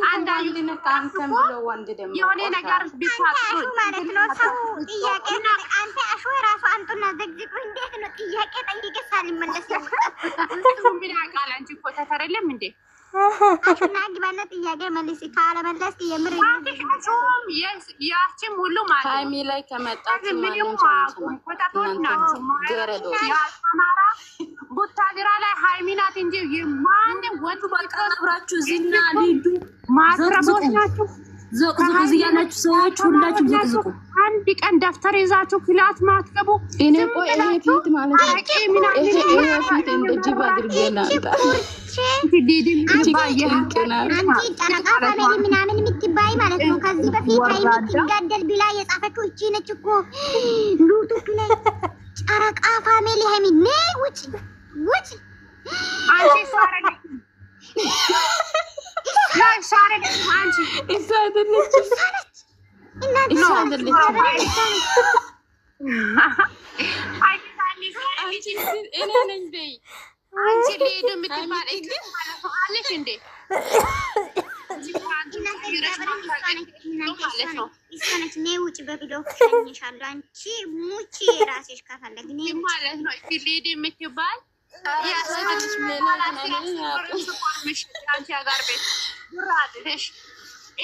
አንዳንድ ነካንተም ብሎ ወንድ ደግሞ የሆነ ነገር ቢታጡ ማለት ነው። ሰው ጥያቄ አንተ አሹ ራሱ አንቱና ዘግዝቁ እንዴት ነው ጥያቄ ጠይቀሳል ይመለስ ነው። ምን ያቃል አንቺ እኮ ተተረለም እንዴ አሹና ግባና ጥያቄ መልስ ካለ መለስ የምር አሹም ያቺም ሁሉ ማለት ሃይሚ ላይ ከመጣች ማንም ሰው ገረዶ ያማራ ቡታጅራ ላይ ሃይሚ ናት እንጂ የማንም ወንድ በቃ አብራችሁ ዝና ሊዱ ማትረቦች ናችሁ። ዘቅዝቁ ያላችሁ ሰዎች ሁላችሁ ዘቅዝቁ። አንድ ቀን ደፍተር ይዛችሁ ክላስ ማትገቡ እኔ ቆይ ይሄ ፊት ማለት ነው። ይሄ ፊት እንደ ጅብ አድርገናል። አንቺ ጨረቃ ፋሚሊ ምናምን የምትባይ ማለት ነው። ከዚህ በፊት ሃይሚ ትጋደል ብላ የጻፈችው እቺ ነች እኮ ሉቱክ ላይ ጨረቃ ፋሚሊ ሃይሚ ነይ ውጪ ውጪ አንቺ ሷረኝ ሷረኝ አንቺ ይሳደልች ይሳደልች አንቺ እኔ ነኝ በይ አንቺ ሊዱ የምትባል እግር ማለት ነው አለሽ እንዴ ይስከነች ነይ ውጪ በቪዲዮ ከሸኝሻለሁ አንቺ ሙቺ ራስሽ ከፈለግ ነይ ማለት ነው ሊዱ የምትባል ያሰብልሽ ማለት ነው ያቆምሽ አንቺ አጋር ቤት ዱራድሽ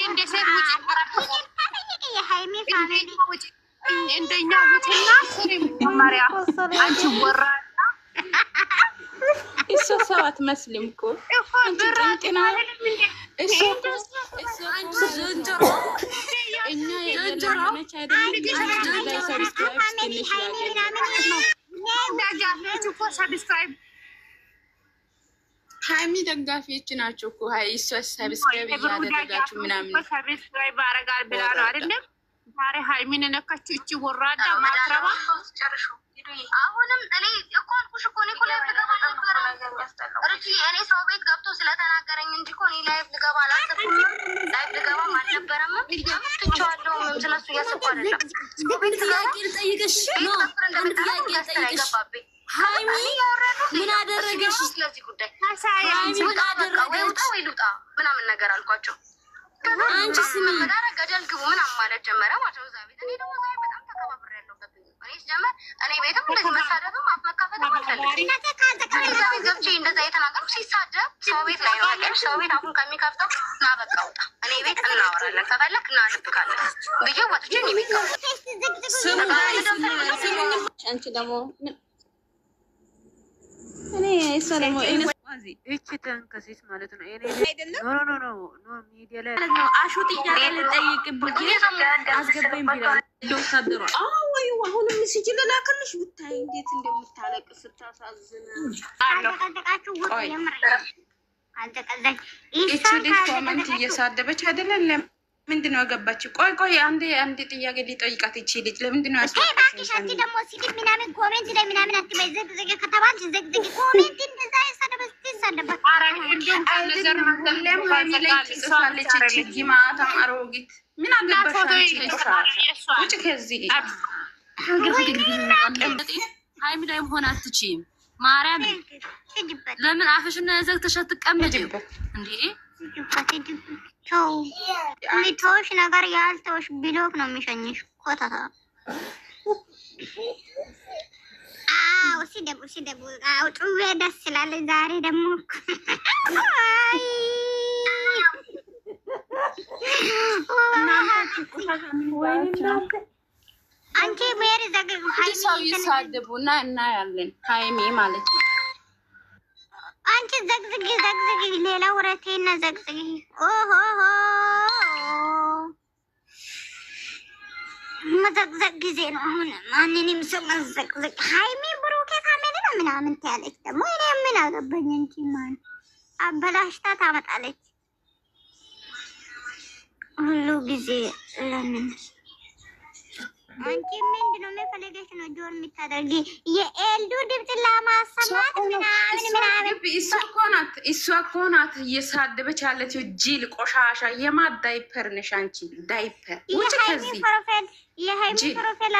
እንደ ሰው ውጪ ተጠይቂ የሃይሚ ፋሚሊ ውጪ እንደኛ ውጪና ስሪ ማሪያ አንቺ ወራዳ እሱ ሰው አትመስልም እኮ አንቺ ጥንቅና እሱ ዘንጀሮ እኛ የለመነች አይደለም ላይ ሰብስክራይብ ትንሽ ያገኝ ሃይሚ ደጋፊዎች ናቸው እኮ ሃይ እሱ ሰብስክራይብ እያደረጋችሁ ምናምን ሰብስክራይብ አረጋል ብላ ነው አይደለም ዛሬ ሃይሚን ነካችሁ እቺ ወራዳ ማትረባ ጨርሹ አሁንም እኔ እኮ አልኩሽ እኮ እኔ እኮ ላይቭ ልገባ ነበር እርጂ እኔ ሰው ቤት ገብቶ ስለተናገረኝ እንጂ እኮ እኔ ላይቭ ልገባ አላሰብኩም። ላይቭ ልገባም አልነበረም። ትቻለሁ ምን ስለሱ እያሰብኩ አይደለም። ጥያቄ ልጠይቅሽ ነው። አንድ ጥያቄ ልጠይቅሽ ሃይሚ ምን አደረገሽ? ስለዚህ ጉዳይ ሃይሚ ምን አደረገች? ወይ ልውጣ ምናምን ነገር አልኳቸው። አንቺ ስሚ ገደል ግቡ ምናምን ማለት ጀመረ ማለት ነው። እዛ ቤት እኔ ደግሞ ዛሬ በጣም ተከባብሬ ያለሁበት እኔ ጀመር እኔ ቤትም እንደዚህ መሳደብም አፍመካፈትም አልፈልግም። ገብቼ እንደዛ የተናገርኩ ሲሳደብ ሰው ቤት ላይ ነው ያለሽ። ሰው ቤት አሁን ከሚከፍተው ና በቃ ውጣ፣ እኔ ቤት እናወራለን፣ ከፈለክ ና ልብካለን ብዬ ወጥቼ እኔ ቤት አንቺ ደግሞ እኔ ሰለሞ እቺ ተንከሲስ ማለት ነው። ኖ ሚዲያ ላይ ነው አሹ ጥያቄ ልጠይቅብኝ አስገባኝ ቢላል ወታደሯ ወይ አሁንም ሲጅል ላከልሽ ብታይ እንዴት እንደምታለቅስ ስታሳዝን አልተቀደቃችሁ ወጥ የምር አልተቀደቅ እቺ ልጅ ኮሜንት እየሳደበች አይደለም። ምንድነው ያገባችው? ቆይ አንድ ጥያቄ ሊጠይቃት እቺ ልጅ ለምንድነው ያስወጣችው? አንቺ ደግሞ ሲል ምናምን ኮሜንት ላይ ምናምን አትበይ። ዘግዘግ ከተባልሽ ዘግዘግ ኮሜንት እንደዛ ይሰደበስ ትሰደበስ አራን እንደም ከነዘር ማለም ሀይሚ ላይ ጽፋለች። እቺ ጊማታ አሮጊት ምን አገባሽ? ውጭ ከዚህ ሃይሚ ላይ መሆን አትችይም። ማርያም ለምን አፍሽና ዘግተሽ አትቀመጪበት እንዴ? ሚቶሽ ነገር ያልተውሽ ብሎክ ነው የሚሸኝሽ ኮታታ። አው ሲደቡ አው ጥዌ ደስ ይላል። ዛሬ ደግሞ አንቺ ሜሪ ዘግዙ ሃይሚ ሰው ይሳደቡና እናያለን። ሃይሚ ማለት ነው አንቺ ዘግዝጊ ሌላ ወረቴና ዘግዝጊ። ኦሆ መዘግዘግ ጊዜ ነው አሁን። ማንንም ሰው መዘግዘግ ሃይሚ ብሩኬ ፋሚሊ ነው ምናምን ትያለች። ደግሞ እኔ ምን አገባኝ እንጂ ማን አበላሽታ ታመጣለች ሁሉ ጊዜ። ለምን አንቺ ምንድነው የፈለገሽ ነው ጆር የምታደርጊ? የኤልዱ ድምፅ ለማሰማት ምናምን እሷ እኮ ናት እየሳደበች ያለችው ጅል ቆሻሻ። የማን ዳይፐር ነሽ አንቺ? ዳይፐር ውጭ ከዚህ የሃይሚ ፕሮፌል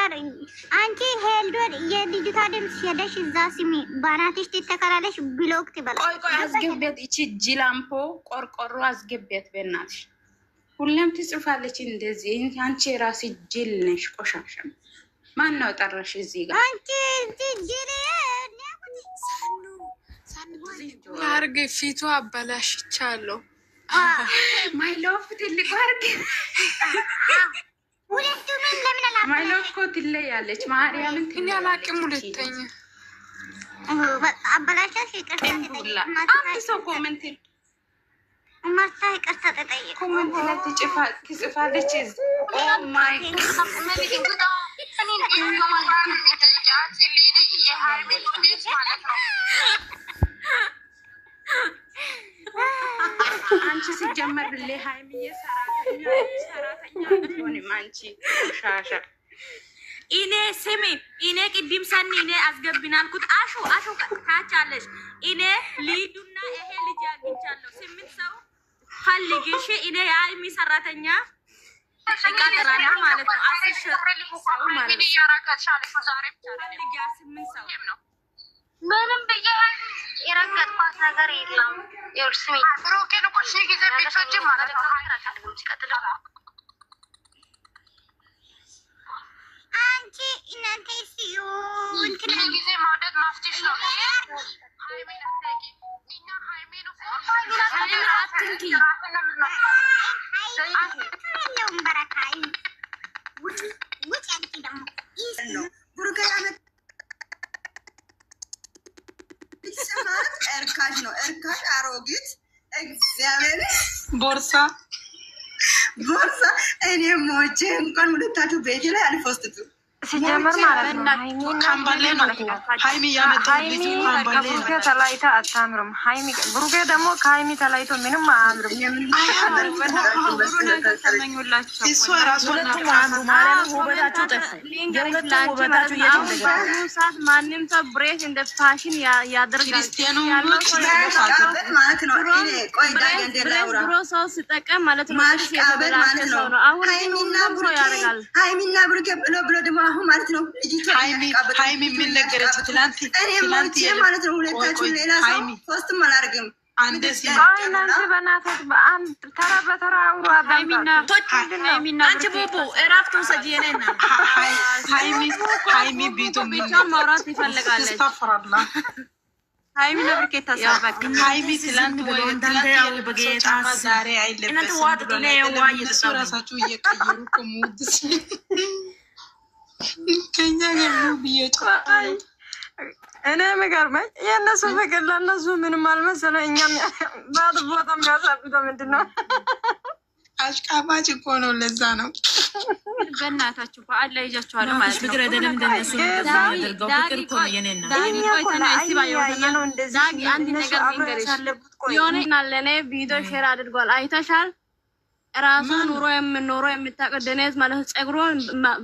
አንቺ ሄልዶ የልጅቷ ድምፅ ሄደሽ እዛ ስሚ ባናትሽ ትተከላለሽ ብሎክ ትበላ። ቆይ አስገቢያት። እቺ ጅላምፖ ቆርቆሮ አስገቢያት በእናትሽ። ሁሌም ትጽፋለች እንደዚህ። አንቺ ራስ ጅል ነሽ ቆሻሻ። ማን ነው ጠራሽ እዚህ ጋር? አንቺ ጅል አርግ ፊቱ አበላሽቻለሁ። ማይ ሎቭ ትልቅ አርግ ሁለቱም ለምን አላ ማይ ሎቭ እኮ ትለያለች። ማርያምን እኔ አላቅም። ሁለተኛ አበላሽሽ ይቅርታ አንድ ሰው ኮሜንት ማታ ይቅርታ ተጠይቅ ኮሜንት ላይ ትጽፋለች። ኦ ማይ አንቺ ሲጀመር ለሃይሚዬ ሰራተኛ አትሆንም አንቺ ሻሻ። እኔ ስሚ እኔ ቅድም ሰኒ እኔ አስገብናልኩት አሹ ታቻለሽ። እኔ ሊዱና ይሄ ልጅ አግኝቻለሁ። 8 ሰው ፈልግሽ እኔ የሃይሚ ሰራተኛ ተቃጥራለሁ ማለት ነው። 10 ሰው ማለት ነው። ፈልጊያ 8 ሰው ነው። ምንም ብዬ የረገጥኳት ነገር የለም። ይኸውልሽ ስሚ ብሩኬን እኮ ሺህ ጊዜ ቤቶች ማለት ነው አንቺ እናንተ ሲዩ እንትን ጊዜ ማውደድ ማፍትሽ ነው። ሃይሜን አትንኪ እና ሃይሜን አትንኪ ሃይሜን በረካይ ውጭ አንቺ ደግሞ ይስሉ ብሩኬ ማለት እርካሽ ነው። እርካሽ አሮጊት እግዚአብሔር ቦርሳ እኔ ሞቼ እንኳን ሁለታችሁ ቤቴ ላይ አልፎስትቱ ሲጀመር ማለት ነው። ካምባሌ ነው ሃይሚ ያመጣው ልጅ ካምባሌ ነው። ተላይታ አታምርም። ሃይሚ ብሩኬ ደግሞ ከሃይሚ ተላይቶ ምንም አያምርም። እሱ ራሱ ሁለቱም አያምሩ ማለት ውበታቸው ጠፋ። የሁለቱም ውበታቸው ሰዓት ማንም ሰው ብሬት እንደ ፋሽን ያደርጋል። ክርስቲያኑ ማለት ነው። እኔ ቆይ ዳግ እንደላውራ ብሮ ሰው ሲጠቀም ማለት ነው። የተበላሸ ሰው ነው። አሁን ሃይሚና ብሩኬ ብሎ ደግሞ አሁን ማለት ነው ሃይሚ ምን ነገረች ትላንት ማለት ነው። ሁለታችሁ ሌላ ሰው ሶስትም አላደርግም። እናንተ በእናትህ በአንድ ተራ በተራ አውሩ። ሃይሚና አንቺ ቡቡ እራፍቱን ሰጂየኔና ሃይሚ ቢቱ ብቻ ማውራት ይፈልጋለች። ሃይሚ ነብርኬ ታሳባክ ሃይሚ ትላንት ብሎ እንዳንተ ያው በጌታ ዛሬ አይለበስም ብሎ ነው ራሳችሁ እየቀየሩ ከሙድስ ከኛ ጋር ነው ብዬሽ እኔ የሚገርመኝ የእነሱ ፍቅር ለእነሱ ምንም አልመሰለው። እኛም ባድ ቦታ የሚያሳብደው ምንድን ነው? አሽቃባጭ እኮ ነው። ለዛ ነው በእናታችሁ በዓል ላይ ይዣችኋለሁ ማለት ነው። ፍቅር አይደለም እንደነሱ ያደርገው ፍቅር እኮ ነው የኔና ዳጊ አንድ ነገር ልንገርሽ። የሆነ ለእኔ ቪዲዮ ሼር አድርጓል። አይተሻል? ራሱ ኑሮ የምኖረው የምታውቀው ደኔዝ ማለት ጸጉሯን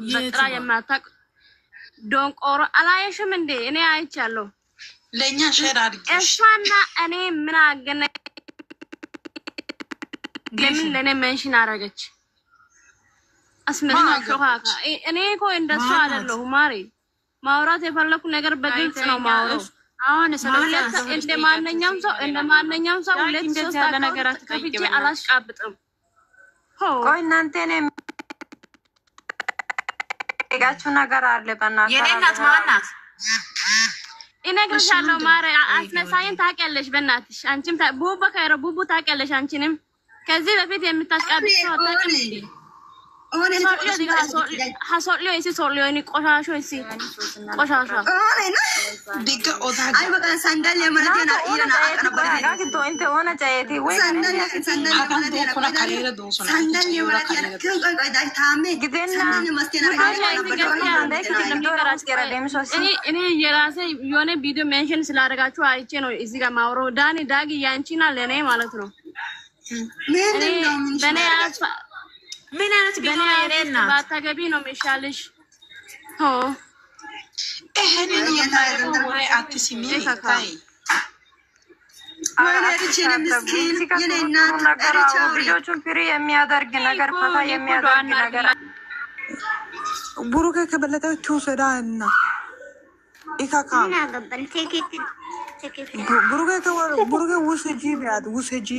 በጥራ የማታውቅ ዶንቆሮ አላየሽም እንዴ? እኔ አይቻለሁ። ለኛ ሼር አድርጊ። እሷና እኔ ምን አገናኝ? ለምን ለኔ መንሽን አረገች? አስመጣ ሾሃካ እኔ እኮ እንደሱ አይደለሁም። ማሪ ማውራት የፈለኩ ነገር በግልጽ ነው ማውራት። አሁን ማለት እንደ ማንኛውም ሰው ሁለት ሶስት ያለ ነገር አትከፍቼ አላሽቃብጥም። ቆይ እናንተ እኔ ጋችሁ ነገር አለ በእናትህ። የኔ እናት ማናት? እነግርሻለሁ ማሪ አስመሳይን ታውቂያለሽ። በእናትሽ አንቺም ቡቡ ከረ ቡቡ ታውቂያለሽ። አንቺንም ከዚህ በፊት የምታስቃብጥ ሰው አታውቂም እንዴ? ሀሶልዮ እሲ ሶልዮ እኔ ቆሻሾ እሲ ቆሻሻ ዲጋ ኦታ አይ በቃ ሳንዳል የማለቴና ኢራና አቀነበረ ጋግቶ እንተ ሆነ ጫየቲ ወይ ሳንዳል የማለቴና ካሌረ ዶሶ ሳንዳል የማለቴና ከንቀይ ዳይ ታሜ ግዴና ማስተና እኔ የራሴ የሆነ ቪዲዮ ሜንሽን ስላደረጋችሁ አይቼ ነው እዚህ ጋር ማውሮ ዳጊ ያንቺና ለኔ ማለት ነው። በኔ ምን አይነት ቢሆን አይደልና ባታገቢ ነው የሚሻልሽ። ይሄንን የማይረዳ ወይ አትስሚ ታይ ልጆቹን ፍሪ የሚያደርግ ነገር ፈታ የሚያደርግ ነገር ቡሩኬ ከበለጠ ትውሰዳ እና ኢካካ ቡሩኬ ውሰጂ ቢያት ውሰጂ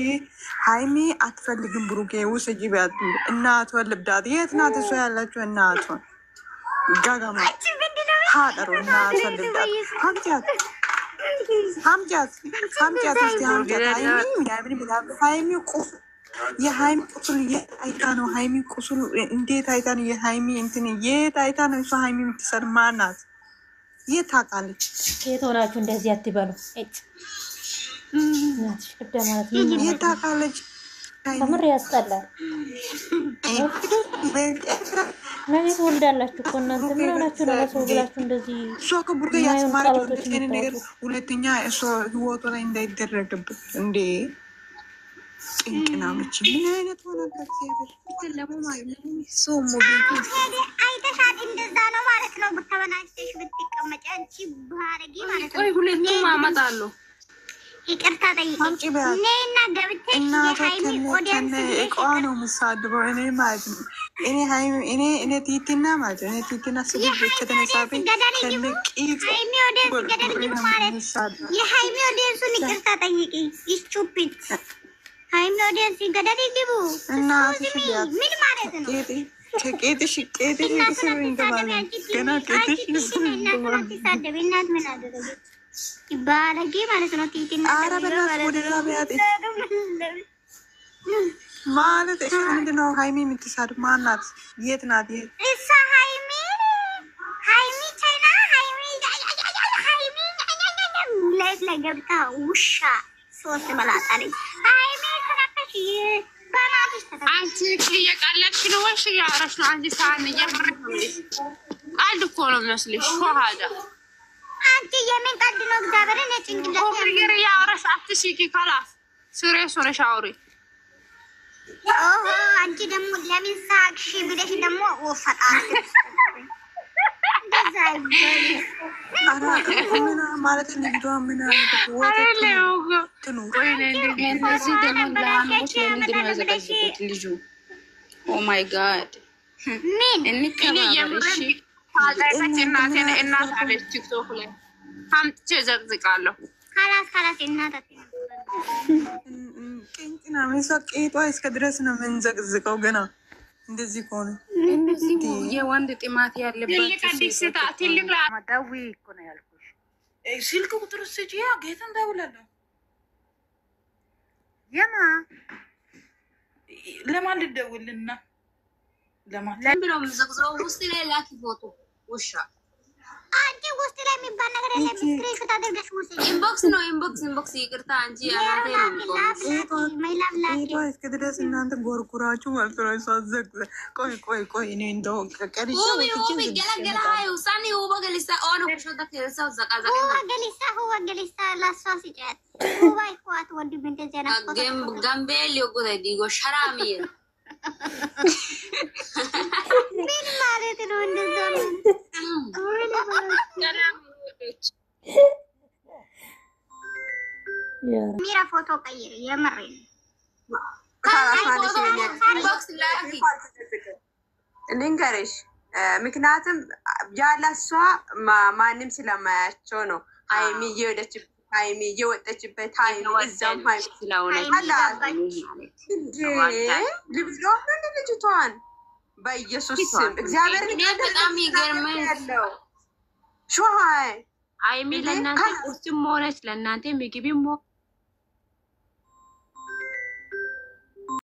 ሃይሚ አትፈልግም ቡሩኬ ውሰጂ ቢያት እናቷ ልብዳት የት ናት እሷ ያላችሁ እናቷን ጋጋማ ታጠሩ እናቷ ልብዳት ሀምጃት እስቲ ሀምጃት ሃይሚ ቁስል የሃይሚ ቁስል የት አይታ ነው ሃይሚ ቁስል እንዴት አይታ ነው የሃይሚ እንትን የት አይታ ነው እሷ ሃይሚ የምትሰር ማናት የት ታውቃለች የት ሆናችሁ እንደዚህ አትበሉ እናትሽ ቅዳ ማለት ነው የት ታውቃለች ከምር ያስጠላል ማለት ወልዳላችሁ እኮ እናንተ ምን ሆናችሁ ነው ለሰው ብላችሁ እንደዚህ እሷ ከቡርጋ ያስማረች ነገር ሁለተኛ እሷ ህይወቷ ላይ እንዳይደረግበት እንዴ ጥንቅናመች ምን አይነት ሆነበት አይተሻት እንደዛ ነው ማለት ነው ብትበናጭሽ ብትቀመጪ አንቺ ባረጊ ማለት ነው ሁለቱም አመጣለሁ ይቅርታ ጠይቂ እኔና ገብተሽ የሃይሚ ኦዲየንስ እቃዋ ነው የምሳድበው እኔ ማለት ነው እኔ ቲቲና ማለት ነው እኔ ቲቲና ስድብ ከተነሳብኝ ሃይሚ ኦዲየንስ ገደልግቡ ማለት የሃይሚ ኦዲየንሱን ይቅርታ ጠይቂ ይስቹፒት ሃይሚ ኦዲየንስ ገደልግቡ ምን ማለት ነው ከቄጥሽ ስር እንደማለት ገና ቄጥሽ ሳደብ እናት ምን አደረገች ባለጌ ማለት ነው ቲቲና ኧረ በእናትሽ ወደ ራቢያት ማለት እሺ ምንድን ነው ሃይሚ የምትሳድብ ማናት የት ናት እሷ ሃይሚ ቻይና ሃይሚ ላይፍ ላይ ገብታ ውሻ ሶስት መላጣለች ሃይሚ ከናፈሽ በናትሽ አንቺ እየቀለድሽ ነው ወይስ እያወራሽ ነው አንቺ ሳን እየምር ቃል እኮ ነው የሚመስልሽ ሸሃዳ አንቺ የምን ቀልድ ነው እግዚአብሔርን የጭንቅላት ነገር ያወራሽ አትሽቂ ካላስ ስሬስ ሆነሽ አውሪ ኦሆ አንቺ ደግሞ ለምን ሳቅሽ ብለሽ ደግሞ ወፈጣት እንደዛ ምን ማለት ልጅቷ ምን እነዚህ ደግሞ ለአሞች ለምንድን ነው ያዘጋጅበት ልጁ ኦ ማይ ጋድ ምን እንከባበር እሺ እናቴን እናት አለች ቲክቶክ ላይ አምጥቼ ዘቅዝቃለሁ ካላስ እናት ቅንጭና ምን ቄጧ እስከ ድረስ ነው የምንዘቅዝቀው ገና እንደዚህ ከሆነ እነዚህ የወንድ ጥማት ያለበት ትልቅ ደዊ እኮ ነው ያልኩሽ ስልክ ቁጥር ስጪ ጌታን ደውላለሁ ለማን ልደውልና ለምን ብለው ምዘግዘው ውስጥ ላይ ላኪ ፎቶ ውሻ አንቺ ውስጥ ላይ የሚባል ነገር የለም ስክሪንሾት አድርገሽ ውስጥ ኢንቦክስ ይቅርታ አንቺ አናቴ ነው ቄጧ እስከ ድረስ እናንተ ጎርጉራችሁ ማለት ነው እሷ ዘግዘ ቆይ እኔ እንደው ቀሪሽ ሁዋ ገሊሳ ላሷ ሲጫት ሁዋ ይኳት ወንድም እንደዚህ አይነት ጋምቤል ይጎዳ ዲጎ ሸራሚ ምን ማለት ነው እንደዛ ነው ሚራ ፎቶ ቀይር የምሬ ልንገርሽ ምክንያቱም ያላሷ ማንም ስለማያቸው ነው ሃይሚ እየወጣችበት ሃይሚ እዛም ሃይሚ ስለሆነች ልብሎ ልጅቷን በኢየሱስ ስም እግዚአብሔር በጣም ይገርመኝ ሾሃይ ሃይሚ ለእናንተ ቁርስም ሆነች ለእናንተ ምግብም